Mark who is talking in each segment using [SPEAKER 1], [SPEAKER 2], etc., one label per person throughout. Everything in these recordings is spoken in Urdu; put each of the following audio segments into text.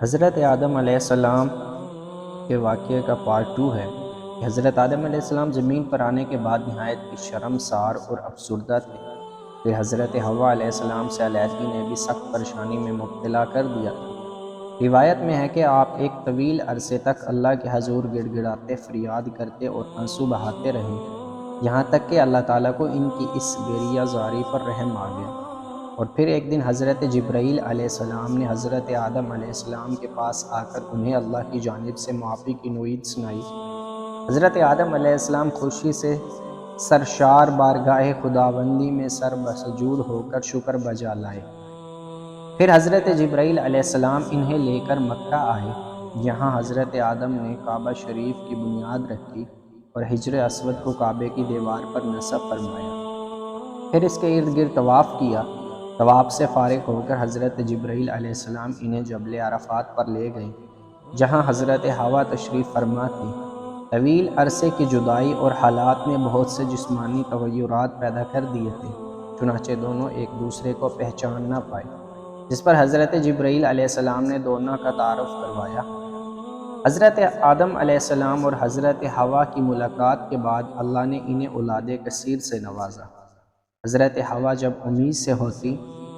[SPEAKER 1] حضرت آدم علیہ السلام کے واقعے کا پارٹ 2 ہے کہ حضرت آدم علیہ السلام زمین پر آنے کے بعد نہایت ہی شرمسار اور افسردہ تھے۔ پھر حضرت حوا علیہ السلام سے علیحدگی نے بھی سخت پریشانی میں مبتلا کر دیا تھا۔ روایت میں ہے کہ آپ ایک طویل عرصے تک اللہ کے حضور گڑ گڑاتے، فریاد کرتے اور آنسو بہاتے رہے، یہاں تک کہ اللہ تعالیٰ کو ان کی اس گریہ زاری پر رحم آ گیا۔ اور پھر ایک دن حضرت جبرائیل علیہ السلام نے حضرت آدم علیہ السلام کے پاس آ کر انہیں اللہ کی جانب سے معافی کی نوید سنائی۔ حضرت آدم علیہ السلام خوشی سے سرشار بارگاہ خداوندی میں سر بسجود ہو کر شکر بجا لائے۔ پھر حضرت جبرائیل علیہ السلام انہیں لے کر مکہ آئے، جہاں حضرت آدم نے کعبہ شریف کی بنیاد رکھی اور حجر اسود کو کعبے کی دیوار پر نصب فرمایا۔ پھر اس کے ارد گرد طواف کیا۔ طواف سے فارغ ہو کر حضرت جبرائیل علیہ السلام انہیں جبل عرفات پر لے گئے، جہاں حضرت حوا تشریف فرما تھی۔ طویل عرصے کی جدائی اور حالات نے بہت سے جسمانی تغیرات پیدا کر دیے تھے، چنانچہ دونوں ایک دوسرے کو پہچان نہ پائے، جس پر حضرت جبرائیل علیہ السلام نے دونوں کا تعارف کروایا۔ حضرت آدم علیہ السلام اور حضرت حوا کی ملاقات کے بعد اللہ نے انہیں اولاد کثیر سے نوازا۔ حضرت حوا جب امید سے ہوتی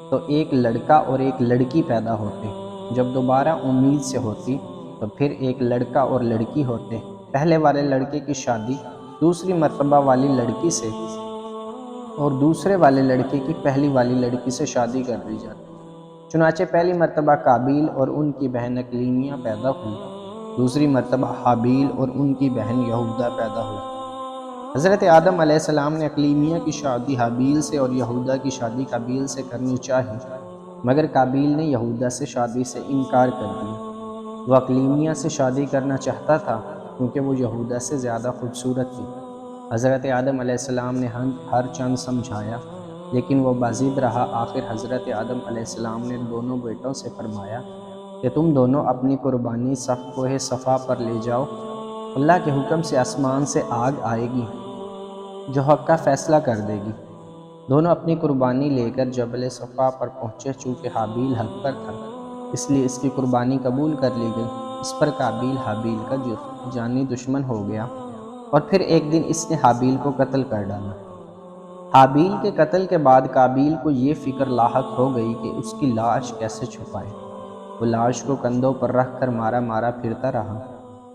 [SPEAKER 1] تو ایک لڑکا اور ایک لڑکی پیدا ہوتے، جب دوبارہ امید سے ہوتی تو پھر ایک لڑکا اور لڑکی ہوتے۔ پہلے والے لڑکے کی شادی دوسری مرتبہ والی لڑکی سے اور دوسرے والے لڑکے کی پہلی والی لڑکی سے شادی کر دی جاتی۔ چنانچہ پہلی مرتبہ قابیل اور ان کی بہن اقلیمیہ پیدا ہوئی، دوسری مرتبہ حابیل اور ان کی بہن یہودہ پیدا ہوئی۔ حضرت آدم علیہ السلام نے اقلیمیہ کی شادی حابیل سے اور یہودہ کی شادی قابیل سے کرنی چاہی، مگر قابیل نے یہودہ سے شادی سے انکار کر دیا۔ وہ اقلیمیہ سے شادی کرنا چاہتا تھا کیونکہ وہ یہودہ سے زیادہ خوبصورت تھی۔ حضرت آدم علیہ السلام نے ہر چند سمجھایا، لیکن وہ باضد رہا۔ آخر حضرت آدم علیہ السلام نے دونوں بیٹوں سے فرمایا کہ تم دونوں اپنی قربانی کوہ صفا پر لے جاؤ، اللہ کے حکم سے آسمان سے آگ آئے گی جو حق کا فیصلہ کر دے گی۔ دونوں اپنی قربانی لے کر جبل صفا پر پہنچے۔ چونکہ حابیل حق پر تھا، اس لیے اس کی قربانی قبول کر لی گئی۔ اس پر قابیل حابیل کا جانی دشمن ہو گیا، اور پھر ایک دن اس نے حابیل کو قتل کر ڈالا۔ حابیل کے قتل کے بعد قابیل کو یہ فکر لاحق ہو گئی کہ اس کی لاش کیسے چھپائے۔ وہ لاش کو کندھوں پر رکھ کر مارا مارا پھرتا رہا۔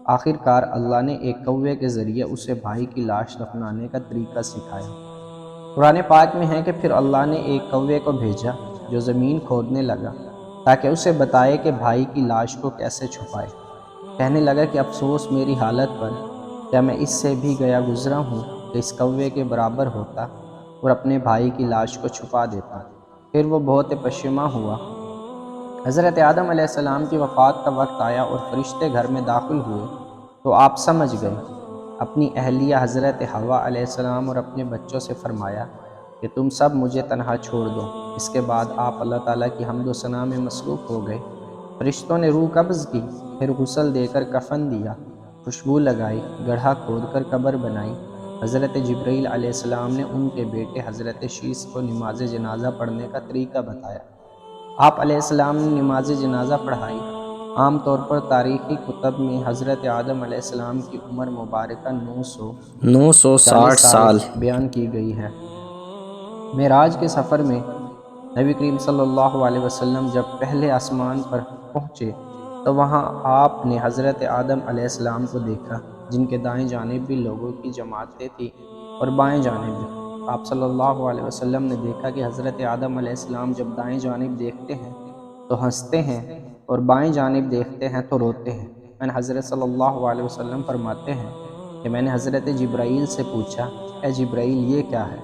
[SPEAKER 1] آخر کار اللہ نے ایک کوے کے ذریعے اسے بھائی کی لاش دفنانے کا طریقہ سکھایا۔ قرآن پاک میں ہے کہ پھر اللہ نے ایک کوے کو بھیجا جو زمین کھودنے لگا تاکہ اسے بتائے کہ بھائی کی لاش کو کیسے چھپائے۔ کہنے لگا کہ افسوس میری حالت پر، کیا میں اس سے بھی گیا گزرا ہوں کہ اس کوے کے برابر ہوتا اور اپنے بھائی کی لاش کو چھپا دیتا۔ پھر وہ بہت پشیماں ہوا۔ حضرت آدم علیہ السلام کی وفات کا وقت آیا اور فرشتے گھر میں داخل ہوئے تو آپ سمجھ گئے۔ اپنی اہلیہ حضرت حوا علیہ السلام اور اپنے بچوں سے فرمایا کہ تم سب مجھے تنہا چھوڑ دو۔ اس کے بعد آپ اللہ تعالیٰ کی حمد و ثنا میں مصروف ہو گئے۔ فرشتوں نے روح قبض کی، پھر غسل دے کر کفن دیا، خوشبو لگائی، گڑھا کھود کر قبر بنائی۔ حضرت جبرائیل علیہ السلام نے ان کے بیٹے حضرت شیث کو نماز جنازہ پڑھنے کا طریقہ بتایا۔ آپ علیہ السلام نے نماز جنازہ پڑھائی۔ عام طور پر تاریخی کتب میں حضرت آدم علیہ السلام کی عمر مبارکہ 960 سال بیان کی گئی ہے۔ معراج کے سفر میں نبی کریم صلی اللہ علیہ وسلم جب پہلے آسمان پر پہنچے تو وہاں آپ نے حضرت آدم علیہ السلام کو دیکھا، جن کے دائیں جانب بھی لوگوں کی جماعتیں تھیں اور بائیں جانب بھی۔ آپ صلی اللہ علیہ وسلم نے دیکھا کہ حضرت آدم علیہ السلام جب دائیں جانب دیکھتے ہیں تو ہنستے ہیں اور بائیں جانب دیکھتے ہیں تو روتے ہیں۔ میں حضرت صلی اللہ علیہ وسلم فرماتے ہیں کہ میں نے حضرت جبرائیل سے پوچھا، اے جبرائیل یہ کیا ہے؟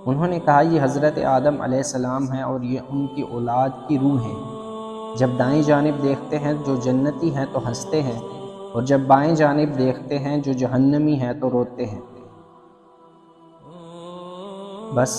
[SPEAKER 1] انہوں نے کہا یہ حضرت آدم علیہ السلام ہیں اور یہ ان کی اولاد کی روح ہیں۔ جب دائیں جانب دیکھتے ہیں جو جنتی ہیں تو ہنستے ہیں، اور جب بائیں جانب دیکھتے ہیں جو جہنمی ہیں تو روتے ہیں۔ بس